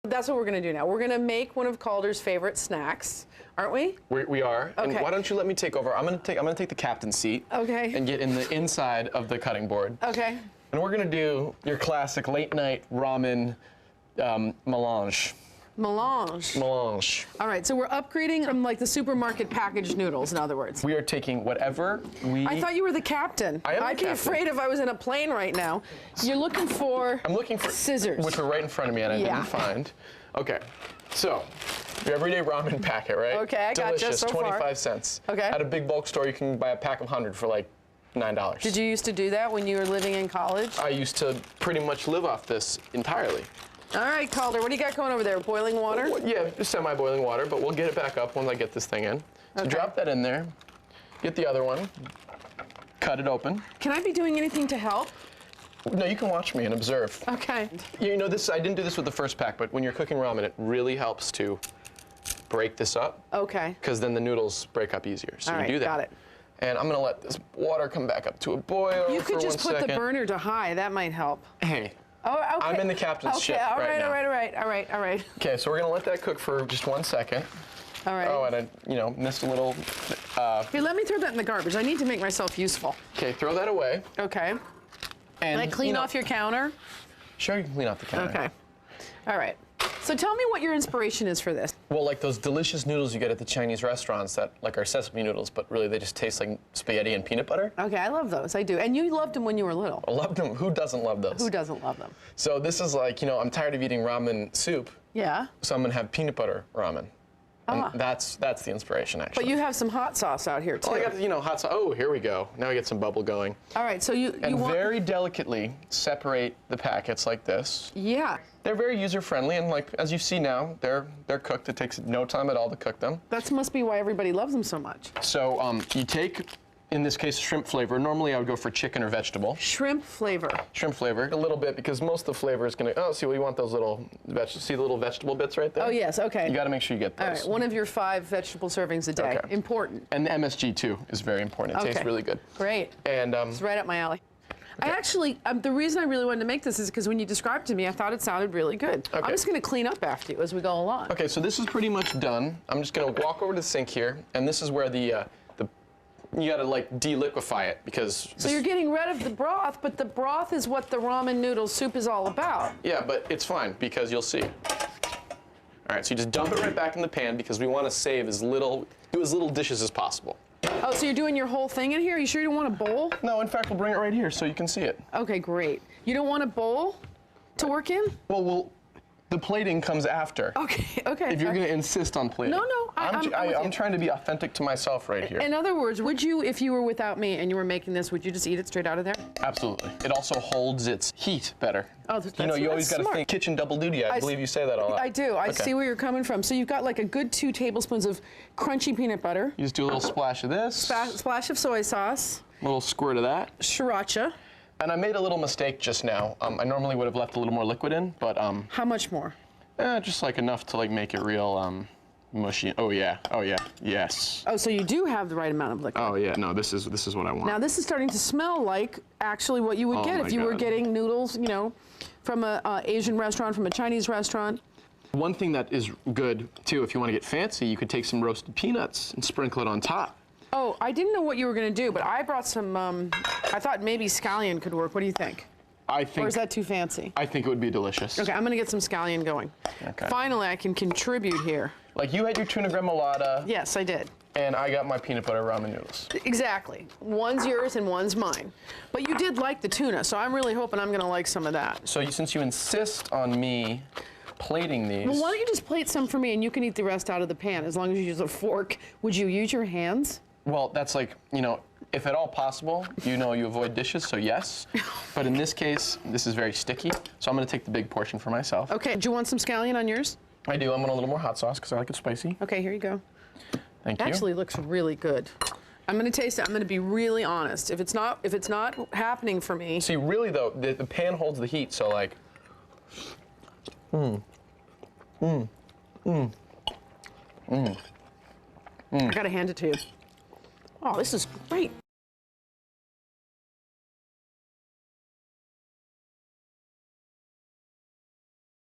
That's what we're gonna do now. We're gonna make one of Calder's favorite snacks, aren't we? We are. Okay. And why don't you let me take over? I'm gonna take the captain's seat. Okay. And get in the inside of the cutting board. Okay. And we're gonna do your classic late night ramen melange. Melange. All right, so we're upgrading from like the supermarket packaged noodles, in other words. We are taking whatever we... I thought you were the captain. I am the I'd be captain. afraid if I was in a plane right now. You're looking for... I'm looking for... scissors. Which were right in front of me and I didn't find. Okay, so your everyday ramen packet, right? Okay, I gotcha Delicious, so far. 25 cents. Okay. At a big bulk store, you can buy a pack of 100 for like $9. Did you used to do that when you were living in college? I used to pretty much live off this entirely. All right, Calder, what do you got going over there? Boiling water? Well, yeah, just semi-boiling water, but we'll get it back up once I get this thing in. So drop that in there. Get the other one. Cut it open. Can I be doing anything to help? No, you can watch me and observe. Okay. You know, I didn't do this with the first pack, but when you're cooking ramen, it really helps to break this up. Okay. Because then the noodles break up easier. So you do that. Got it. And I'm gonna let this water come back up to a boil. You could just put the burner to high. That might help. Hey. Oh, okay. I'm in the captain's ship right now. All right. Okay, so we're gonna let that cook for just 1 second. All right. Oh, and I, missed a little. Here, let me throw that in the garbage. I need to make myself useful. Okay, throw that away. Okay. And can I clean off your counter? Sure, you can clean off the counter. Okay. All right. So tell me what your inspiration is for this. Well, like those delicious noodles you get at the Chinese restaurants that like are sesame noodles, but really they just taste like spaghetti and peanut butter. Okay, I love those. I do. And you loved them when you were little. I loved them. Who doesn't love those? Who doesn't love them? So this is like, I'm tired of eating ramen soup. Yeah. So I'm gonna have peanut butter ramen. And that's the inspiration, actually. But you have some hot sauce out here, too. Well, I got, hot sauce. Oh, here we go. Now we get some bubble going. All right, so you want... very delicately separate the packets like this. Yeah. They're very user-friendly, and like, as you see now, they're cooked. It takes no time at all to cook them. That must be why everybody loves them so much. So you take, in this case, shrimp flavor. Normally, I would go for chicken or vegetable. Shrimp flavor. Shrimp flavor, a little bit, because most of the flavor is gonna, see, well, you want those little, see the little vegetable bits right there? Oh, yes, okay. You gotta make sure you get those. All right, one of your 5 vegetable servings a day. Okay. Important. And the MSG, too, is very important. It tastes really good. Great. And it's right up my alley. Okay. I actually, the reason I really wanted to make this is because when you described it to me, I thought it sounded really good. Okay. I'm just gonna clean up after you as we go along. Okay, so this is pretty much done. I'm just gonna walk over to the sink here, and this is where you gotta like deliquify it because. So you're getting rid of the broth, but the broth is what the ramen noodle soup is all about. Yeah, but it's fine because you'll see. All right, so you just dump it right back in the pan because we want to save do as little dishes as possible. Oh, so you're doing your whole thing in here? Are you sure you don't want a bowl? No, in fact, we'll bring it right here so you can see it. Okay, great. You don't want a bowl to work in? Well, the plating comes after. Okay. If you're going to insist on plating. No, I'm trying to be authentic to myself right here. In other words, would you, if you were without me and you were making this, would you just eat it straight out of there? Absolutely. It also holds its heat better. Oh, that's you always got to think kitchen double duty. I believe you say that a lot. I do. I see where you're coming from. So you've got like a good 2 tablespoons of crunchy peanut butter. You just do a little splash of this. Splash of soy sauce. A little squirt of that. Sriracha. And I made a little mistake just now. I normally would have left a little more liquid in, but How much more? Just like enough to like make it real mushy. Oh yeah, yes. Oh, so you do have the right amount of liquid. Oh yeah, no, this is what I want. Now this is starting to smell like actually what you would get if you were getting noodles, from a Asian restaurant, from a Chinese restaurant. One thing that is good too, if you want to get fancy, you could take some roasted peanuts and sprinkle it on top. Oh, I didn't know what you were going to do, but I brought some, I thought maybe scallion could work. What do you think? Or is that too fancy? I think it would be delicious. Okay, I'm gonna get some scallion going. Okay. Finally, I can contribute here. Like you had your tuna gremolata. Yes, I did. And I got my peanut butter ramen noodles. Exactly. One's yours and one's mine. But you did like the tuna, so I'm really hoping I'm gonna like some of that. So since you insist on me plating these. Well, why don't you just plate some for me and you can eat the rest out of the pan as long as you use a fork. Would you use your hands? Well, that's like, if at all possible, you avoid dishes, so yes. But in this case, this is very sticky, so I'm gonna take the big portion for myself. Okay, do you want some scallion on yours? I do. I'm gonna a little more hot sauce because I like it spicy. Okay, here you go. Thank you. Actually looks really good. I'm gonna taste it. I'm gonna be really honest. If it's not happening for me. See, really though, the pan holds the heat, so like. I gotta hand it to you. Oh, this is great.